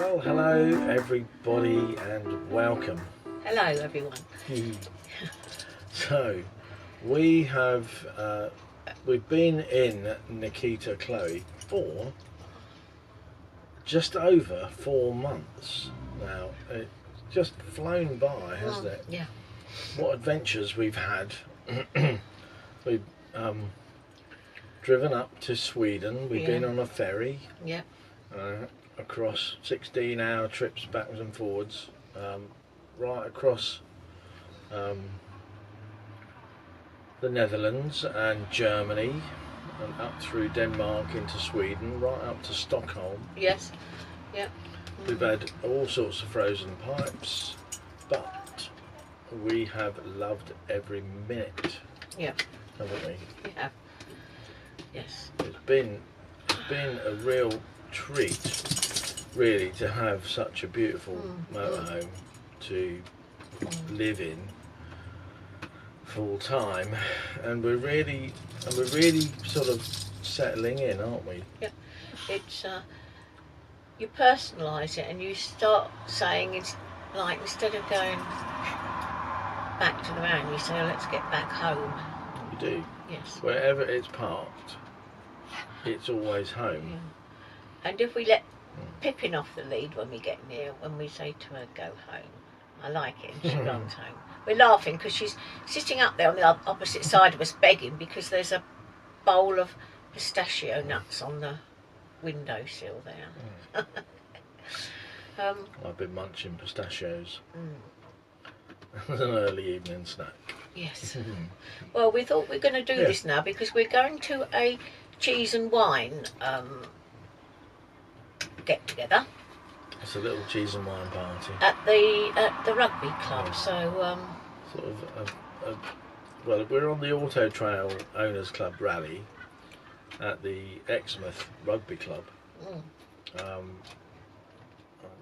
Well, hello everybody and welcome. Hello everyone. So, we've been in Nikita Chloe for just over 4 months now. It's just flown by, hasn't it? Yeah. What adventures we've had. We've driven up to Sweden. We've been on a ferry. Yeah. Across 16-hour trips backwards and forwards, right across the Netherlands and Germany, and up through Denmark into Sweden, right up to Stockholm. Yes. Yeah. We've had all sorts of frozen pipes, but we have loved every minute. Yeah. Haven't we? Yeah. Yes. It's been a real treat, really, to have such a beautiful motorhome to live in full time, and we're really sort of settling in, aren't we? Yeah. It's you personalise it and you start saying, it's like, instead of going back to the van, you say, oh, let's get back home. You do. Yes. Wherever it's parked, it's always home. Yeah. And if we let Pippin off the lead when we get near, when we say to her, go home, I like it, and she runs home. We're laughing because she's sitting up there on the opposite side of us begging because there's a bowl of pistachio nuts on the windowsill there. I've been munching pistachios as an early evening snack. Yes. Well, we thought we're going to do this now because we're going to a cheese and wine get together. It's a little cheese and wine party at the rugby club. So sort of well, we're on the Auto Trail Owners Club rally at the Exmouth Rugby Club.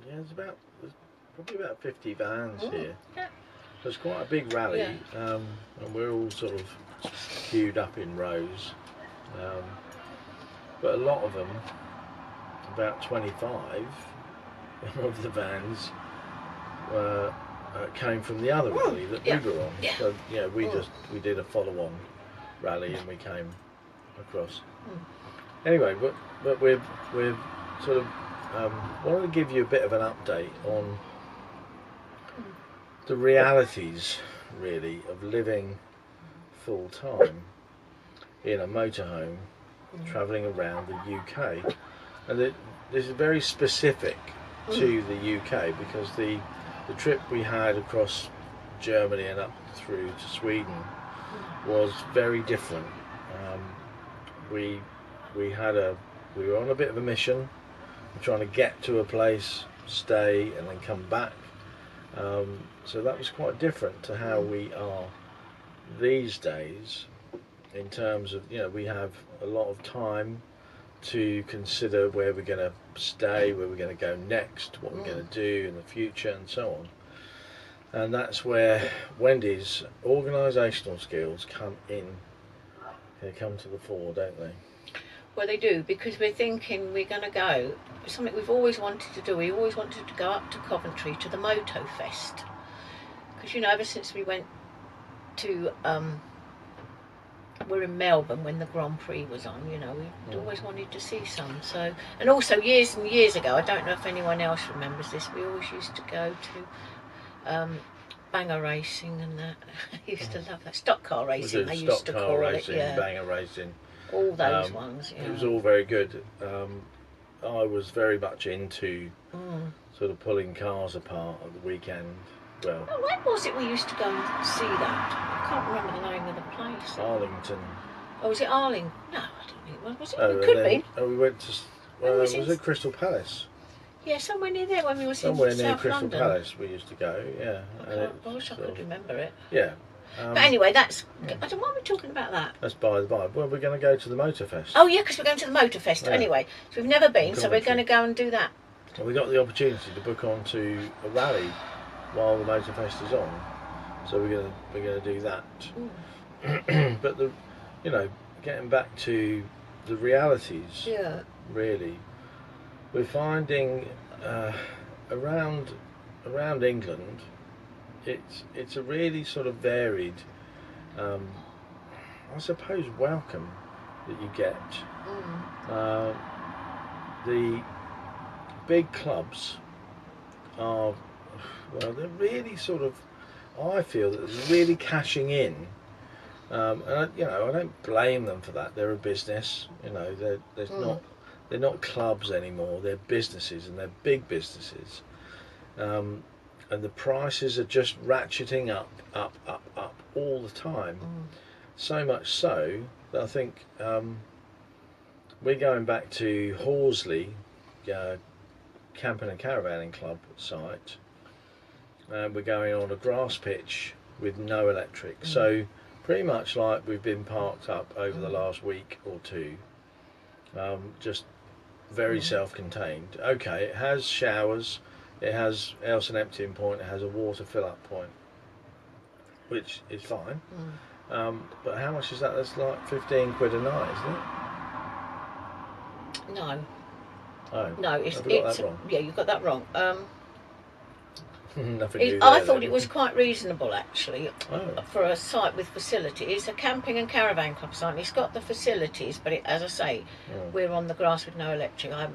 There's probably about 50 vans here. Yeah. So it's quite a big rally, and we're all sort of queued up in rows. But a lot of them, about 25 of the vans, came from the other rally that we were on. Yeah. So we did a follow-on rally and we came across. Anyway, but we're sort of wanted to give you a bit of an update on the realities, really, of living full time in a motorhome, travelling around the UK, and this is very specific to the UK because the trip we had across Germany and up through to Sweden was very different. We were on a bit of a mission. We're trying to get to a place, stay, and then come back. So that was quite different to how we are these days, in terms of, we have a lot of time to consider where we're going to stay, where we're going to go next, what we're going to do in the future, and so on. And that's where Wendy's organisational skills come in. They come to the fore, don't they? Well, they do, because we're thinking we're going to go, something we've always wanted to do. We always wanted to go up to Coventry to the Moto Fest. Because, ever since we went to, we're in Melbourne when the Grand Prix was on, we'd always wanted to see some. So, and also years and years ago, I don't know if anyone else remembers this, we always used to go to banger racing and that. I used to love that. Stock car racing, they used to call it. Yeah. Banger racing. All those ones, It was all very good. I was very much into sort of pulling cars apart at the weekend. Well, when was it we used to go and see that? I can't remember the name of the place. Arlington. Oh, was it Arlington? No, I don't think it was. Oh, it could be. We went to. Was it Crystal Palace? Yeah, somewhere near there when we were somewhere in near South Crystal London. Palace we used to go. Yeah. I wish I could remember it. Yeah. But anyway, that's. I don't know why we're talking about that. That's by the by. Well, we're going to go to the Motor Fest. Oh yeah, because we're going to the Motor Fest anyway. So we've never been, so we're going to go and do that. Well, we got the opportunity to book on to a rally while the Motor Fest is on, so we're going to do that. But getting back to the realities, really, we're finding around England, it's a really sort of varied, I suppose, welcome that you get. The big clubs are, well, they're really sort of, I feel that they're really cashing in, and I don't blame them for that. They're a business, they're not clubs anymore. They're businesses, and they're big businesses, and the prices are just ratcheting up all the time. So much so that I think we're going back to Horsley Camping and Caravanning Club site, and we're going on a grass pitch with no electric. So pretty much like we've been parked up over the last week or two, just very self-contained. Okay, it has showers, it has else an emptying point, it has a water fill-up point, which is fine. But how much is that? That's like 15 quid a night, isn't it? No. Oh, no, it's that wrong. Yeah, you got that wrong. Nothing new I there, thought then. it was quite reasonable actually for a site with facilities. It's a camping and caravan club site. It's got the facilities, but as I say, we're on the grass with no electric. I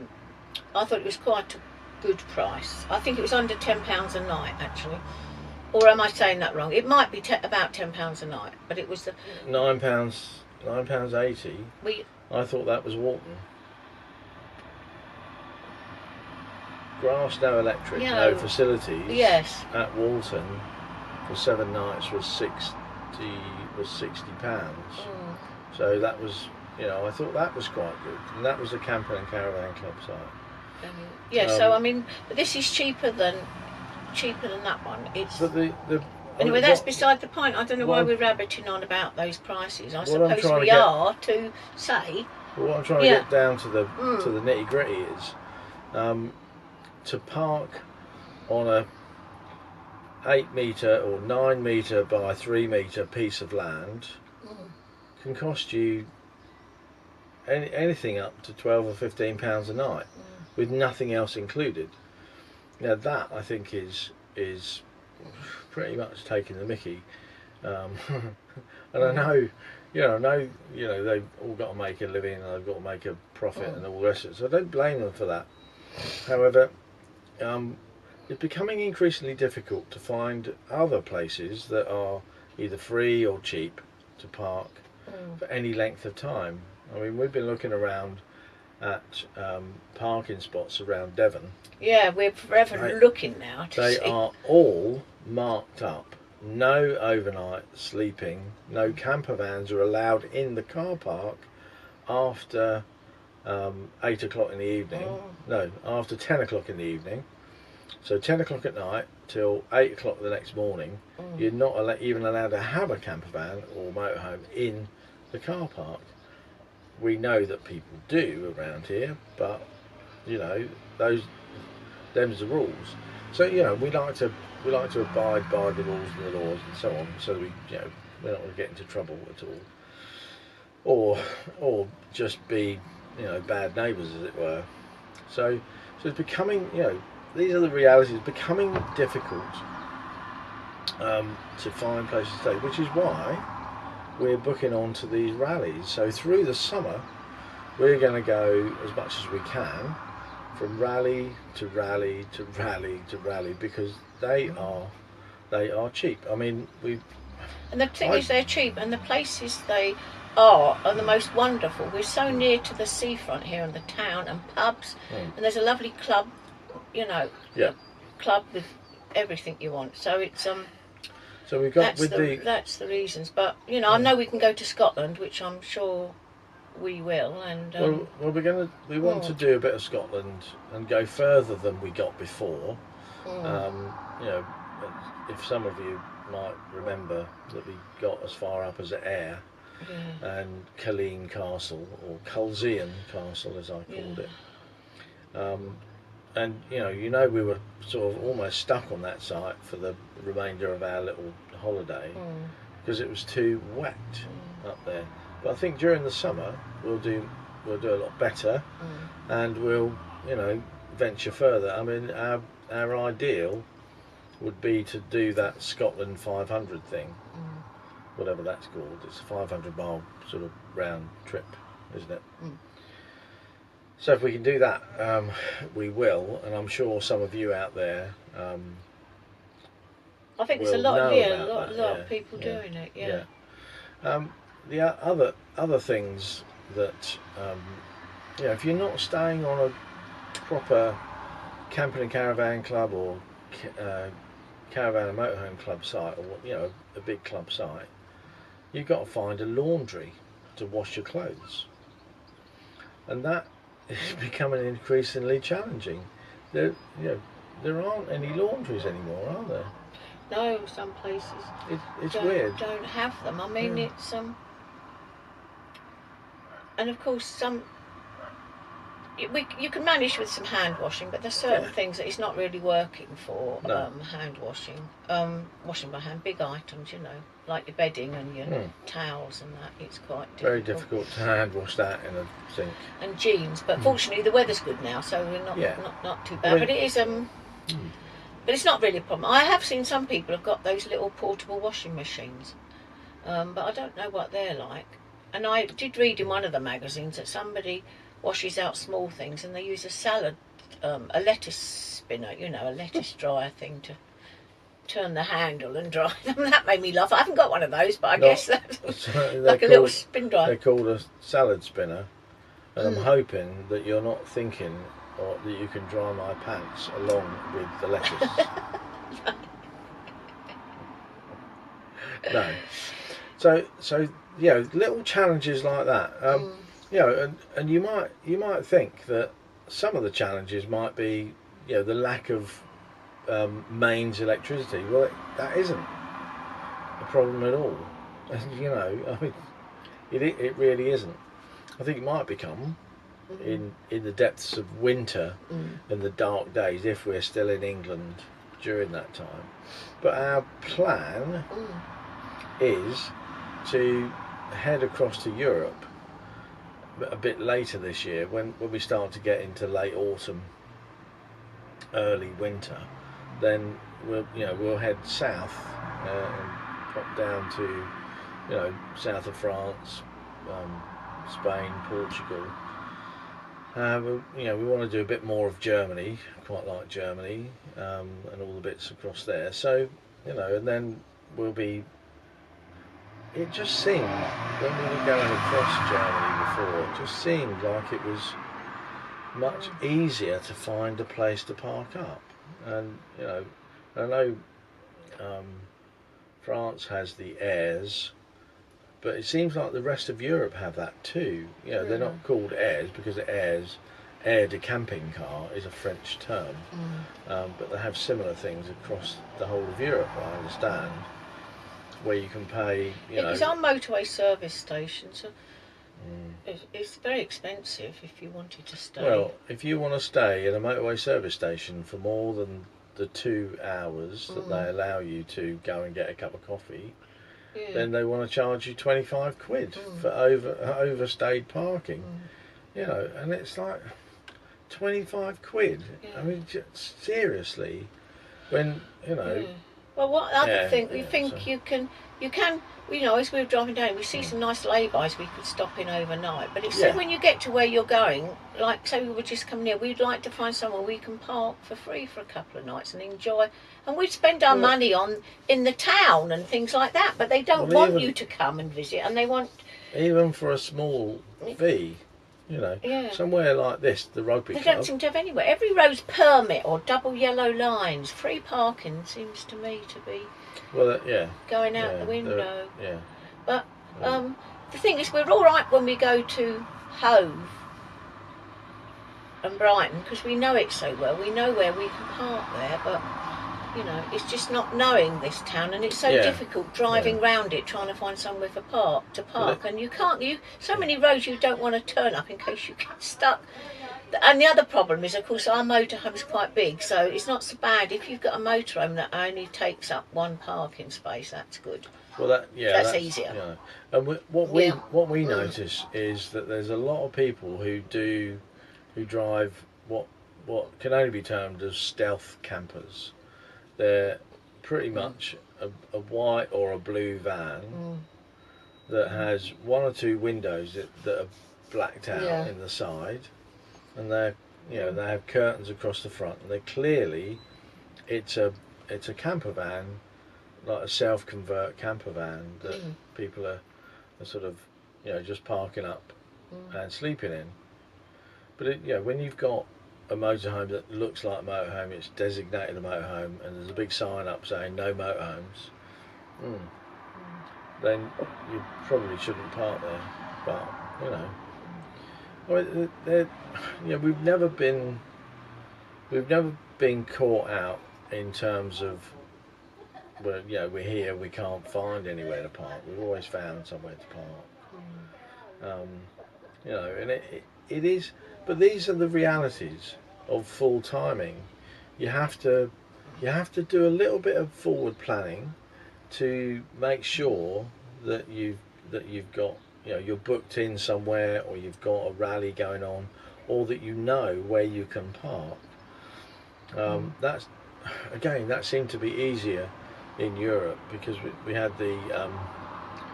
thought it was quite a good price. I think it was under £10 a night actually. Or am I saying that wrong? It might be about £10 a night, but it was the £9.80. I thought that was Walton. Grass, no electric, no facilities. Yes. At Walton for 7 nights was £60. So that was, I thought that was quite good, and that was a camper and caravan club site. So I mean, but this is cheaper than that one. It's. But anyway, that's beside the point. I don't know why we're rabbiting on about those prices. I suppose we are to say. But what I'm trying to get down to the nitty gritty is. To park on a 8 metre or 9 metre by 3 metre piece of land can cost you anything up to £12 or £15 a night with nothing else included. Now that I think is pretty much taking the mickey, and I know they've all got to make a living and they've got to make a profit and all the rest of it, so I don't blame them for that. However, it's becoming increasingly difficult to find other places that are either free or cheap to park for any length of time. I mean, we've been looking around at parking spots around Devon. Yeah, we're forever looking now to see. They are all marked up. No overnight sleeping. No camper vans are allowed in the car park after 8 o'clock in the evening. No, after 10 o'clock in the evening. So 10 o'clock at night till 8 o'clock the next morning, you're not even allowed to have a camper van or motorhome in the car park. We know that people do around here, but them's the rules. So we like to abide by the rules and the laws and so on, so that we're not going to get into trouble at all, or just be bad neighbours, as it were. So it's becoming, these are the realities. It's becoming difficult to find places to stay, which is why we're booking onto these rallies. So through the summer, we're going to go as much as we can, from rally to rally to rally to rally, because they are cheap. I mean, and the thing is, they're cheap, and the places they are the most wonderful. We're so near to the seafront here in the town, and pubs, and there's a lovely club, club with everything you want. So it's So we've got that's the reasons. But I know we can go to Scotland, which I'm sure we will. And we want to do a bit of Scotland and go further than we got before. If some of you might remember that we got as far up as Ayr and Killeen Castle, or Culzean Castle as I called it. And we were sort of almost stuck on that site for the remainder of our little holiday because it was too wet up there. But I think during the summer we'll do we'll do a lot better, and we'll, you know, venture further. I mean, our ideal would be to do that Scotland 500 thing, whatever that's called. It's a 500-mile sort of round trip, isn't it? So if we can do that, we will, and I'm sure some of you out there. I think there's a lot of people doing it. Yeah. The other things that, you know, if you're not staying on a proper camping and caravan club or caravan and motorhome club site, or, you know, a big club site, you've got to find a laundry to wash your clothes, and that is becoming increasingly challenging. There aren't any laundries anymore, are there? No, some places it's weird. Don't have them. I mean, it's and of course you can manage with some hand washing, but there's certain things that it's not really working for. Hand washing, washing by hand, big items, you know, like your bedding and your towels and that. It's quite difficult. Very difficult to hand wash that in a sink. And jeans, but fortunately the weather's good now, so we're not too bad. But it is but it's not really a problem. I have seen some people have got those little portable washing machines, but I don't know what they're like. And I did read in one of the magazines that somebody washes out small things, and they use a lettuce spinner, you know, a lettuce dryer thing to turn the handle and dry them. That made me laugh. I haven't got one of those, but I guess that's like a little spin dryer. They're called a salad spinner, and I'm hoping that you're not thinking or that you can dry my pants along with the lettuce. No. So you know, little challenges like that. You know, and you might think that some of the challenges might be, you know, the lack of mains electricity. Well, that isn't a problem at all. You know, I mean, it really isn't. I think it might become in the depths of winter and the dark days, if we're still in England during that time. But our plan is to head across to Europe a bit later this year, when we start to get into late autumn, early winter. Then we'll head south and pop down to, you know, south of France, Spain, Portugal. We want to do a bit more of Germany. Quite like Germany, and all the bits across there. So, you know, and then we'll be. It just seemed, when we were going across Germany before, it just seemed like it was much easier to find a place to park up. And, you know, I know France has the airs, but it seems like the rest of Europe have that too. You know, they're not called airs because air de camping car is a French term, but they have similar things across the whole of Europe, I understand, where you can pay, you know... It's our motorway service station, so it's very expensive if you wanted to stay. Well, if you want to stay in a motorway service station for more than the 2 hours that they allow you to go and get a cup of coffee, then they want to charge you 25 quid for overstayed parking. You know, and it's like 25 quid. I mean, seriously, when, you know... Well, what other thing? We think you can, you know, as we were driving down, we see some nice lay-bys we could stop in overnight. But it's when you get to where you're going, like, say we were just coming here, we'd like to find somewhere we can park for free for a couple of nights and enjoy. And we'd spend our money in the town and things like that. But they don't want you to come and visit, and they want... Even for a small fee. You know, somewhere like this, the rugby club. They don't seem to have anywhere. Every road's permit or double yellow lines. Free parking seems to me to be going out the window. But the thing is, we're all right when we go to Hove and Brighton because we know it so well. We know where we can park there, but you know, it's just not knowing this town, and it's so difficult driving round it, trying to find somewhere to park, and you can't. So many roads you don't want to turn up in case you get stuck. And the other problem is, of course, our motorhome is quite big, so it's not so bad if you've got a motorhome that only takes up one parking space. That's good. Well, that's easier. You know, and what we notice is that there's a lot of people who drive what can only be termed as stealth campers. They're pretty much a white or a blue van that has one or two windows that are blacked out in the side, and they have curtains across the front, and they're clearly it's a camper van, like a self-convert camper van that people are sort of just parking up and sleeping in. But when you've got a motorhome that looks like a motorhome, it's designated a motorhome, and there's a big sign up saying no motorhomes, then you probably shouldn't park there. But we've never been caught out in terms of we're here, we can't find anywhere to park. We've always found somewhere to park. And it is, but these are the realities of full timing. You have to do a little bit of forward planning to make sure that you've got you're booked in somewhere, or you've got a rally going on, or that where you can park. That seemed to be easier in Europe because we had the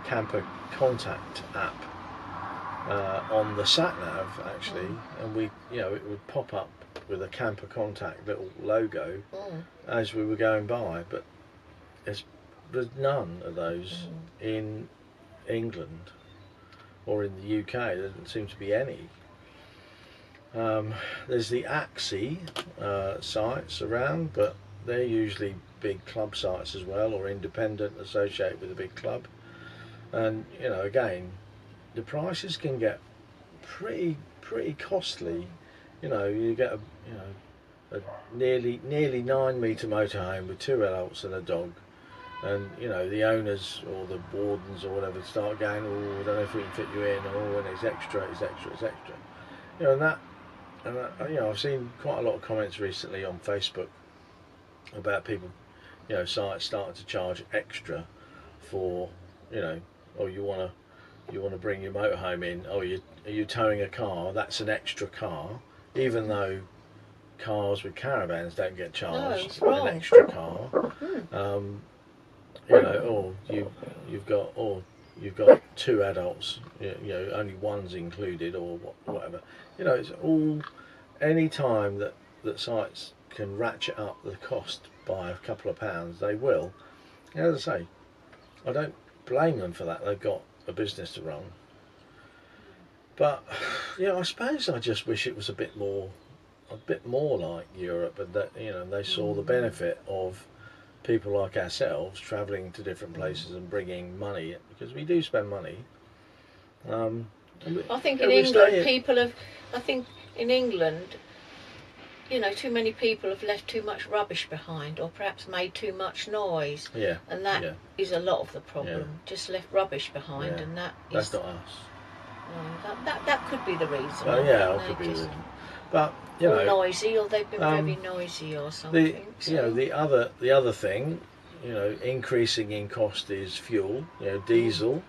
Camper Contact app on the sat nav actually, and it would pop up with a Camper Contact little logo as we were going by, but there's none of those in England or in the UK. There doesn't seem to be any. There's the Axie sites around, but they're usually big club sites as well, or independent associated with a big club. And again, the prices can get pretty costly. You get a nearly 9 metre motorhome with 2 adults and a dog, and the owners or the wardens or whatever start going, oh, I don't know if we can fit you in, and it's extra. And I've seen quite a lot of comments recently on Facebook about people, sites starting to charge extra for, oh, you want to bring your motorhome in, oh, are you towing a car, that's an extra car, even though cars with caravans don't get charged an extra car. Or you've got 2 adults, only one's included, or whatever. It's all, any time that sites can ratchet up the cost by a couple of pounds, they will. As I say, I don't blame them for that. They've got a business to run. But I suppose I just wish it was a bit more like Europe, and that they saw the benefit of people like ourselves travelling to different places and bringing money, because we do spend money. I think in England, too many people have left too much rubbish behind, or perhaps made too much noise. Yeah. And that is a lot of the problem. Yeah. Just left rubbish behind, and that's not us. That could be the reason. Well, it could be the reason. But or noisy, or they've been very noisy, or something. The other thing, increasing in cost is fuel. Diesel.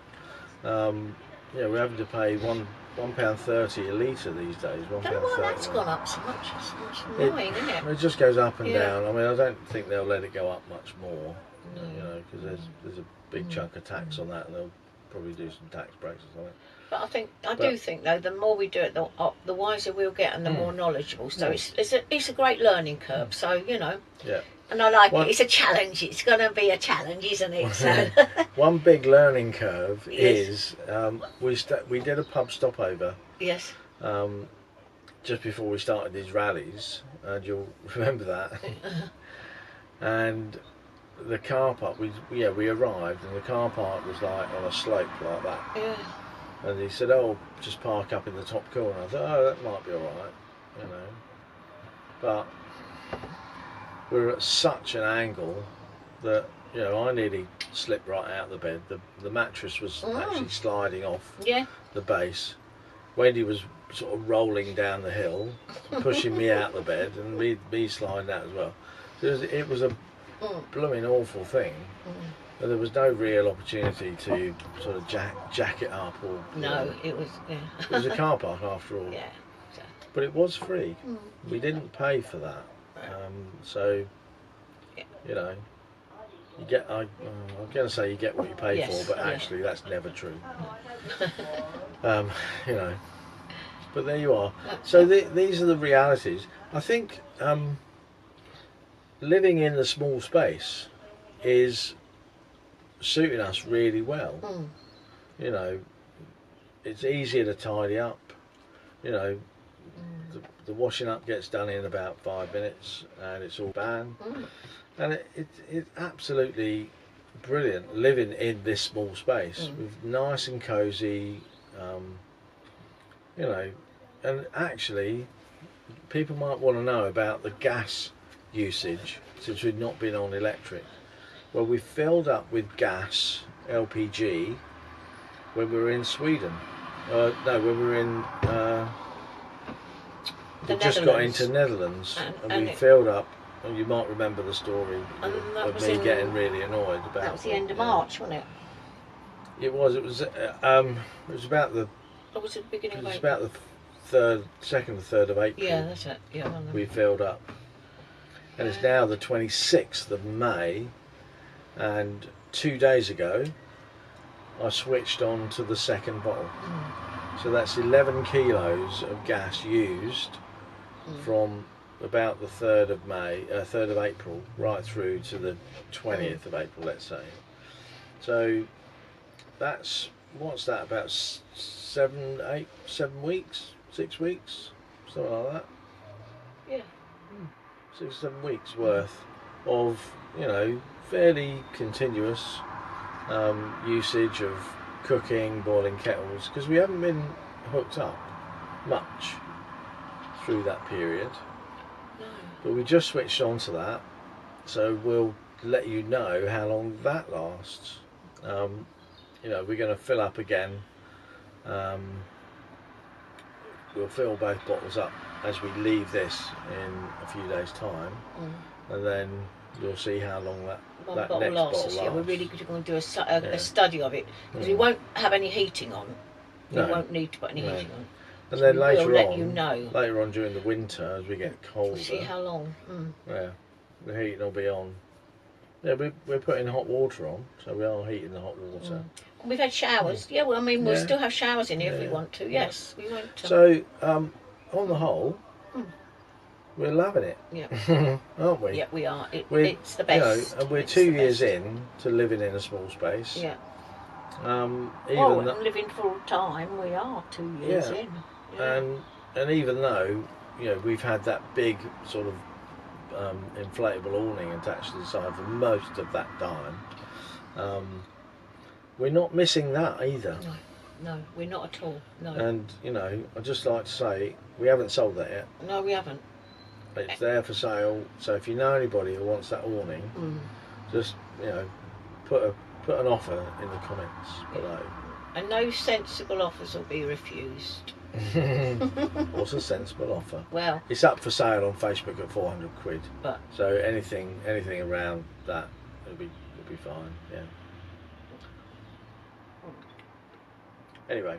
We're having to pay £1.30 a litre these days. I don't know why that's gone up so much. It's annoying, isn't it? It just goes up and down. I mean, I don't think they'll let it go up much more. Because there's a big chunk of tax on that, and they'll probably do some tax breaks or something. But I do think though, the more we do it, the wiser we'll get, and the more knowledgeable. So it's a great learning curve. So Yeah. And I like it. It's a challenge. It's going to be a challenge, isn't it? So. One big learning curve is we did a pub stopover. Yes. Just before we started these rallies, and you'll remember that. And the car park, we arrived, and the car park was like on a slope like that. Yeah. And he said, "Oh, just park up in the top corner." I thought, "Oh, that might be all right," But we were at such an angle that I nearly slipped right out of the bed. The mattress was actually sliding off the base. Wendy was sort of rolling down the hill, pushing me out of the bed, and me sliding out as well. So it was a blooming awful thing. But there was no real opportunity to sort of jack it up or. No, it was. Yeah. It was a car park after all. Yeah. So. But it was free. We didn't pay for that. So, you know, you get. I'm going to say you get what you pay for, but actually that's never true. You know. But there you are. So these are the realities. I think living in a small space is suiting us really well. You know, it's easier to tidy up. You know, the washing up gets done in about 5 minutes, and it's all done. And it's absolutely brilliant living in this small space with nice and cosy. You know, and actually, people might want to know about the gas usage since we've not been on electric. Well, we filled up with gas, LPG, when we were in Sweden. No, when we were in. We just got into Netherlands, and we filled up. And you might remember the story of me getting really annoyed about. That was the end of March, wasn't it? It was. It was about the. Or was it the beginning of April? It was about the 2nd or 3rd of April. Yeah, that's it. Yeah, we filled up, and it's now the 26th of May, and 2 days ago, I switched on to the second bottle. So that's 11 kilos of gas used from about the 3rd of April, right through to the 20th of April, let's say. So that's, what's that, about 7 weeks, 6 weeks, something like that. Yeah. 6 or 7 weeks worth of, you know, fairly continuous usage of cooking, boiling kettles, because we haven't been hooked up much through that period. No. But we just switched on to that, so we'll let you know how long that lasts. You know, we're going to fill up again. We'll fill both bottles up as we leave this in a few days' time, and then you'll see how long that next bottle lasts. Yeah, we're really going to do a study of it, because we won't have any heating on. We won't need to put any heating on. And then later we'll let you know. Later on during the winter, as we get colder, we'll see how long. Yeah, the heating will be on. Yeah, we're putting hot water on, so we are heating the hot water. We've had showers. Yeah, well, I mean, we'll still have showers in here if we want to. Yes, we won't. So, on the whole, we're loving it. Yeah. Aren't we? Yeah, we are. It's the best. You know, and we're 2 years in to living in a small space. Yeah. Even living full time, we are 2 years in. Yeah. And even though, you know, we've had that big sort of inflatable awning attached to the side for most of that time, we're not missing that either. No, we're not at all. No. And, you know, I'd just like to say, we haven't sold that yet. No, we haven't. It's there for sale, so if you know anybody who wants that awning, just, you know, put an offer in the comments below. And no sensible offers will be refused. What's a sensible offer? Well, it's up for sale on Facebook at 400 quid. But so anything around that will be fine. Yeah. Anyway,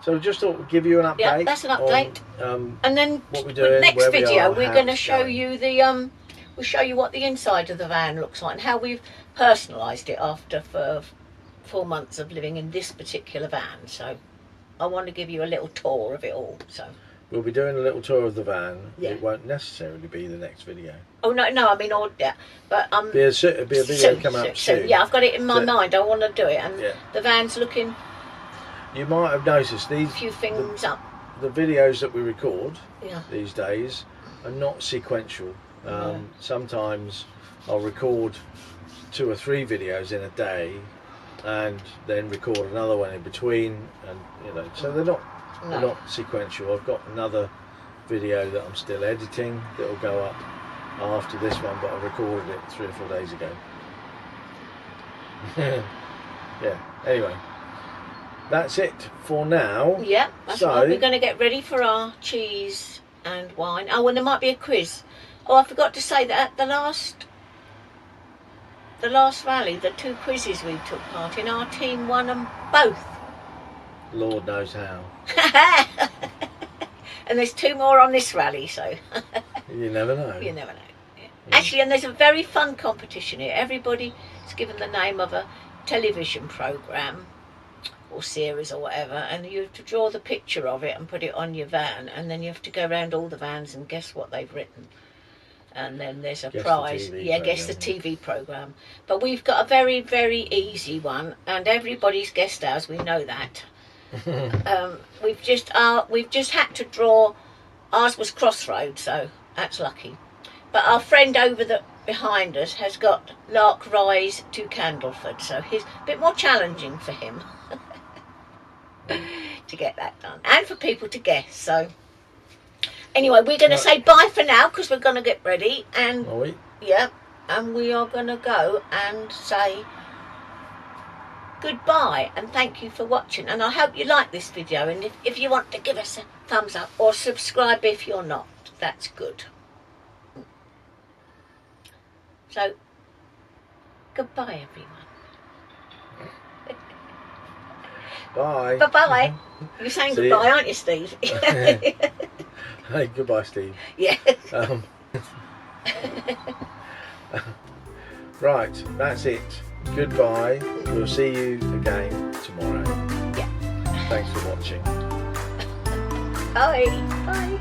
so just thought we'd give you an update. Yeah, that's an update. And then what we're doing, next video, we're going to show you the we'll show you what the inside of the van looks like and how we've personalised it after 4 months of living in this particular van. So I want to give you a little tour of it all. So we'll be doing a little tour of the van. Yeah. It won't necessarily be the next video. Oh no, I mean, but be a video come out soon. Yeah, I've got it in my mind. I want to do it, and the van's looking. You might have noticed these few things up. The videos that we record these days are not sequential. Sometimes I'll record 2 or 3 videos in a day, and then record another one in between, and you know, so they're not sequential. I've got another video that I'm still editing that will go up after this one, but I recorded it 3 or 4 days ago. Yeah. Anyway. That's it for now. Yeah, that's right. We're going to get ready for our cheese and wine. Oh, and there might be a quiz. Oh, I forgot to say that at the last the last rally, the 2 quizzes we took part in, our team won them both. Lord knows how. And there's 2 more on this rally, so You never know. you never know. Yeah. Actually, and there's a very fun competition here. Everybody's given the name of a television programme or series or whatever, and you have to draw the picture of it and put it on your van, and then you have to go around all the vans and guess what they've written. And then there's a prize. Guess the TV programme. But we've got a very, very easy one, and everybody's guessed ours, we know that. We've just had to draw. Ours was Crossroads, so that's lucky. But our friend behind us has got Lark Rise to Candleford, so it's a bit more challenging for him to get that done, and for people to guess. So anyway, we're going to say bye for now because we're going to get ready, and Are we? yeah, and we are going to go and say goodbye and thank you for watching, and I hope you like this video, and if you want to give us a thumbs up or subscribe if you're not, that's good. So goodbye everyone. Bye. Bye. You're saying See goodbye, you. aren't you, Steve? Hey, goodbye, Steve. Yeah. Right, that's it. Goodbye. We'll see you again tomorrow. Yeah. Thanks for watching. Bye. Bye.